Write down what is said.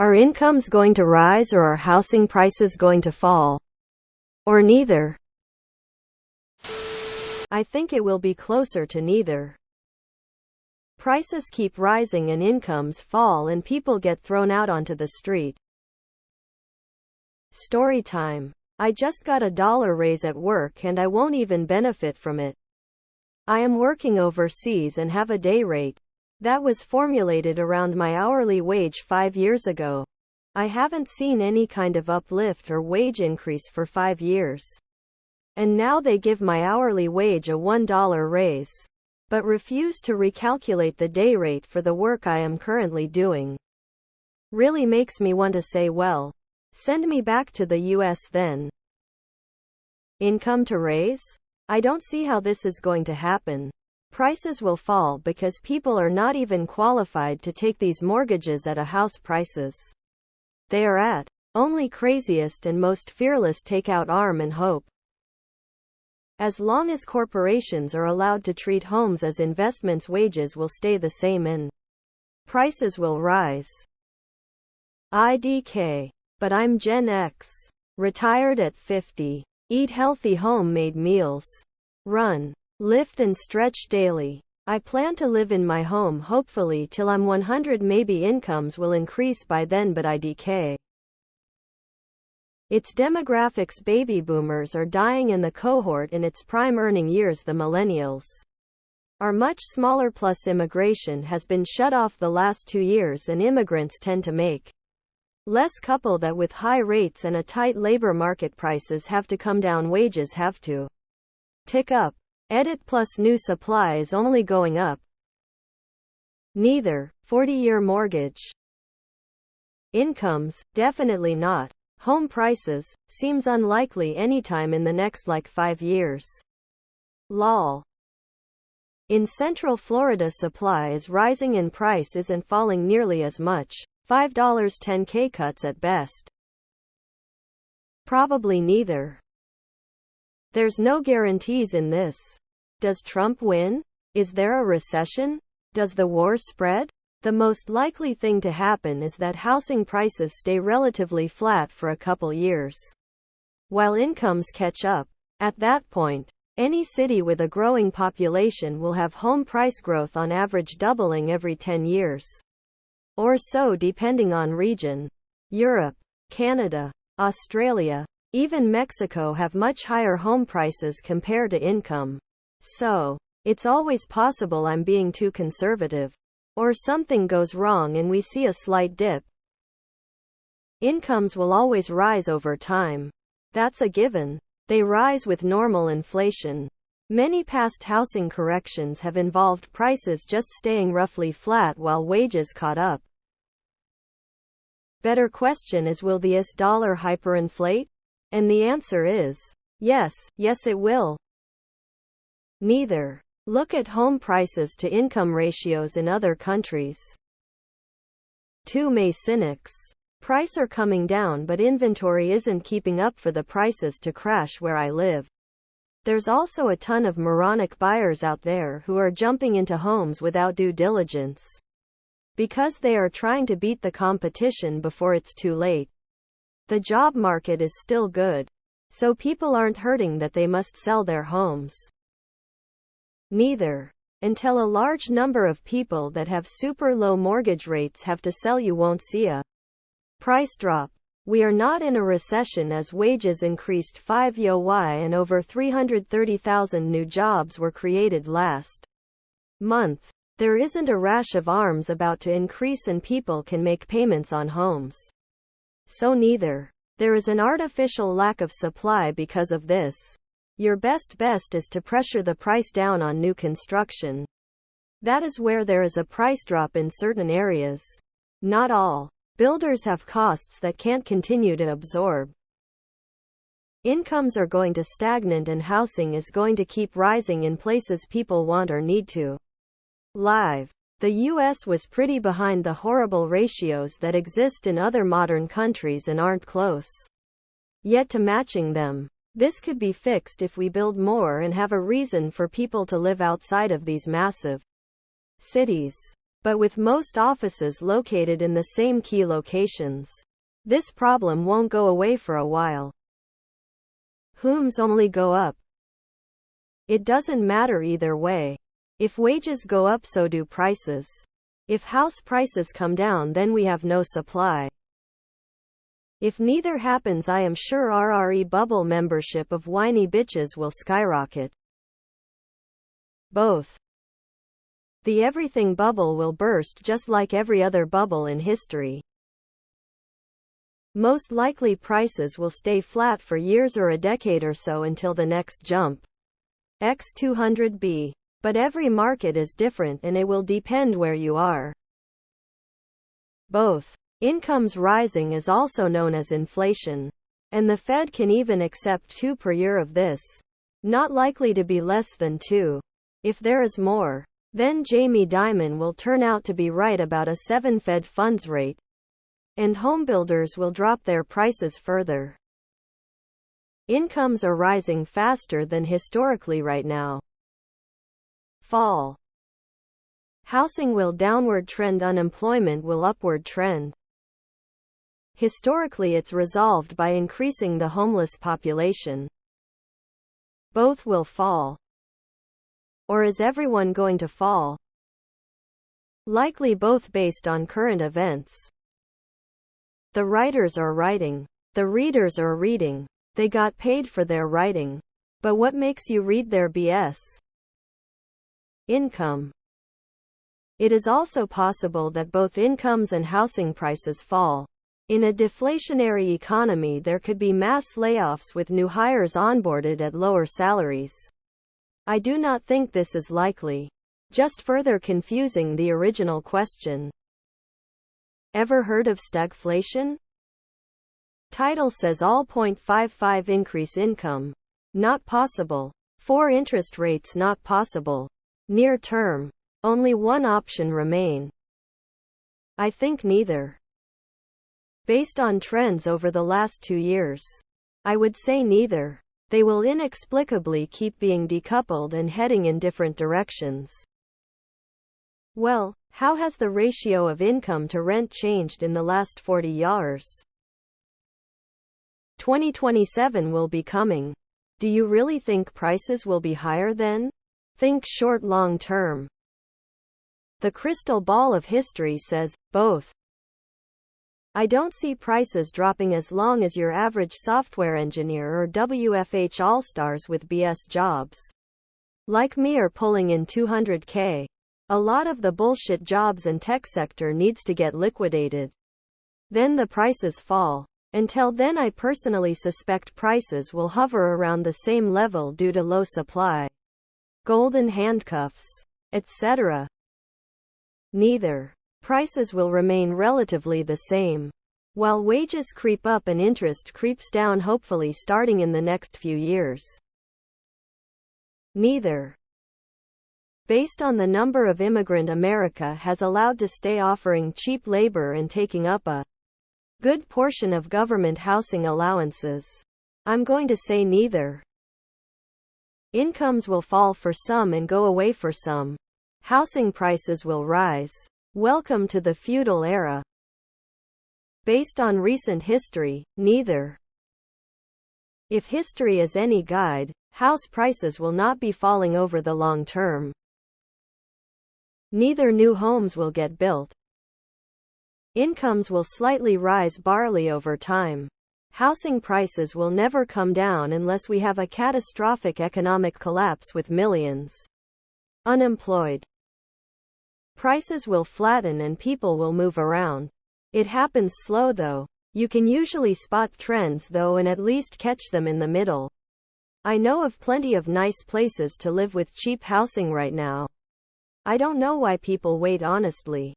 Are incomes going to rise or are housing prices going to fall? Or neither? I think it will be closer to neither. Prices keep rising and incomes fall and people get thrown out onto the street. Story time. I just got a dollar raise at work and I won't even benefit from it. I am working overseas and have a day rate that was formulated around my hourly wage 5 years ago. I haven't seen any kind of uplift or wage increase for 5 years. And now they give my hourly wage a $1 raise, but refuse to recalculate the day rate for the work I am currently doing. Really makes me want to say, well, send me back to the US then. Income to raise? I don't see how this is going to happen. Prices will fall because people are not even qualified to take these mortgages at a house prices they are at. Only craziest and most fearless take out arm and hope. As long as corporations are allowed to treat homes as investments, wages will stay the same and prices will rise. IDK. But I'm Gen X. Retired at 50. Eat healthy homemade meals. Run, lift and stretch daily. I plan to live in my home hopefully till I'm 100. Maybe incomes will increase by then, but IDK. Its demographics: baby boomers are dying and the cohort in its prime earning years, the millennials, are much smaller, plus immigration has been shut off the last 2 years and immigrants tend to make less. Couple that with high rates and a tight labor market, prices have to come down, wages have to tick up. Edit plus new supply is only going up. Neither. 40-year mortgage. Incomes, definitely not. Home prices, seems unlikely anytime in the next 5 years. Lol. In Central Florida, supply is rising and price isn't falling nearly as much. $5 10K cuts at best. Probably neither. There's no guarantees in this. Does Trump win? Is there a recession? Does the war spread? The most likely thing to happen is that housing prices stay relatively flat for a couple years, while incomes catch up. At that point, any city with a growing population will have home price growth on average doubling every 10 years. Or so, depending on region. Europe, Canada, Australia, even Mexico have much higher home prices compared to income. So, it's always possible I'm being too conservative. Or something goes wrong and we see a slight dip. Incomes will always rise over time. That's a given. They rise with normal inflation. Many past housing corrections have involved prices just staying roughly flat while wages caught up. Better question is, will the US dollar hyperinflate? And the answer is yes, yes it will. Neither. Look at home prices to income ratios in other countries. 2 May cynics. Prices are coming down but inventory isn't keeping up for the prices to crash where I live. There's also a ton of moronic buyers out there who are jumping into homes without due diligence, because they are trying to beat the competition before it's too late. The job market is still good, so people aren't hurting that they must sell their homes. Neither. Until a large number of people that have super low mortgage rates have to sell, you won't see a price drop. We are not in a recession as wages increased 5 YoY and over 330,000 new jobs were created last month. There isn't a rash of arms about to increase and people can make payments on homes. So neither. There is an artificial lack of supply because of this. Your best is to pressure the price down on new construction. That is where there is a price drop in certain areas. Not all. Builders have costs that can't continue to absorb. Incomes are going to stagnate and housing is going to keep rising in places people want or need to live. The US was pretty behind the horrible ratios that exist in other modern countries and aren't close yet to matching them. This could be fixed if we build more and have a reason for people to live outside of these massive cities. but with most offices located in the same key locations, this problem won't go away for a while. Homes only go up. It doesn't matter either way. If wages go up, so do prices. If house prices come down, then we have no supply. If neither happens, I am sure RRE bubble membership of whiny bitches will skyrocket. Both. The everything bubble will burst just like every other bubble in history. Most likely prices will stay flat for years or a decade or so until the next jump. X200B. But every market is different and it will depend where you are. Both. Incomes rising is also known as inflation. And the Fed can even accept 2 per year of this. Not likely to be less than 2. If there is more, then Jamie Dimon will turn out to be right about a 7 Fed funds rate. And homebuilders will drop their prices further. Incomes are rising faster than historically right now. Fall. Housing will downward trend, unemployment will upward trend. Historically, it's resolved by increasing the homeless population. Both will fall. Or is everyone going to fall? Likely both based on current events. The writers are writing. The readers are reading. They got paid for their writing. But what makes you read their BS? Income. It is also possible that both incomes and housing prices fall. In a deflationary economy, there could be mass layoffs with new hires onboarded at lower salaries. I do not think this is likely. Just further confusing the original question. Ever heard of stagflation? Title says all 0.55 increase income. Not possible. 4 interest rates not possible. Near term. Only one option remain. I think neither. Based on trends over the last 2 years, I would say neither. They will inexplicably keep being decoupled and heading in different directions. Well, how has the ratio of income to rent changed in the last 40 years? 2027 will be coming. Do you really think prices will be higher then? Think short long term. The crystal ball of history says, both. I don't see prices dropping as long as your average software engineer or WFH all-stars with BS jobs like me are pulling in $200K. A lot of the bullshit jobs and tech sector needs to get liquidated. Then the prices fall. Until then, I personally suspect prices will hover around the same level due to low supply. Golden handcuffs, etc. Neither. Prices will remain relatively the same, while wages creep up and interest creeps down, hopefully starting in the next few years. Neither. Based on the number of immigrant America has allowed to stay offering cheap labor and taking up a good portion of government housing allowances, I'm going to say neither. Incomes will fall for some and go away for some. Housing prices will rise. Welcome to the feudal era. Based on recent history, neither. If history is any guide, house prices will not be falling over the long term. Neither new homes will get built. Incomes will slightly rise barely over time. Housing prices will never come down unless we have a catastrophic economic collapse with millions unemployed. Prices will flatten and people will move around. It happens slow though. You can usually spot trends though and at least catch them in the middle. I know of plenty of nice places to live with cheap housing right now. I don't know why people wait honestly.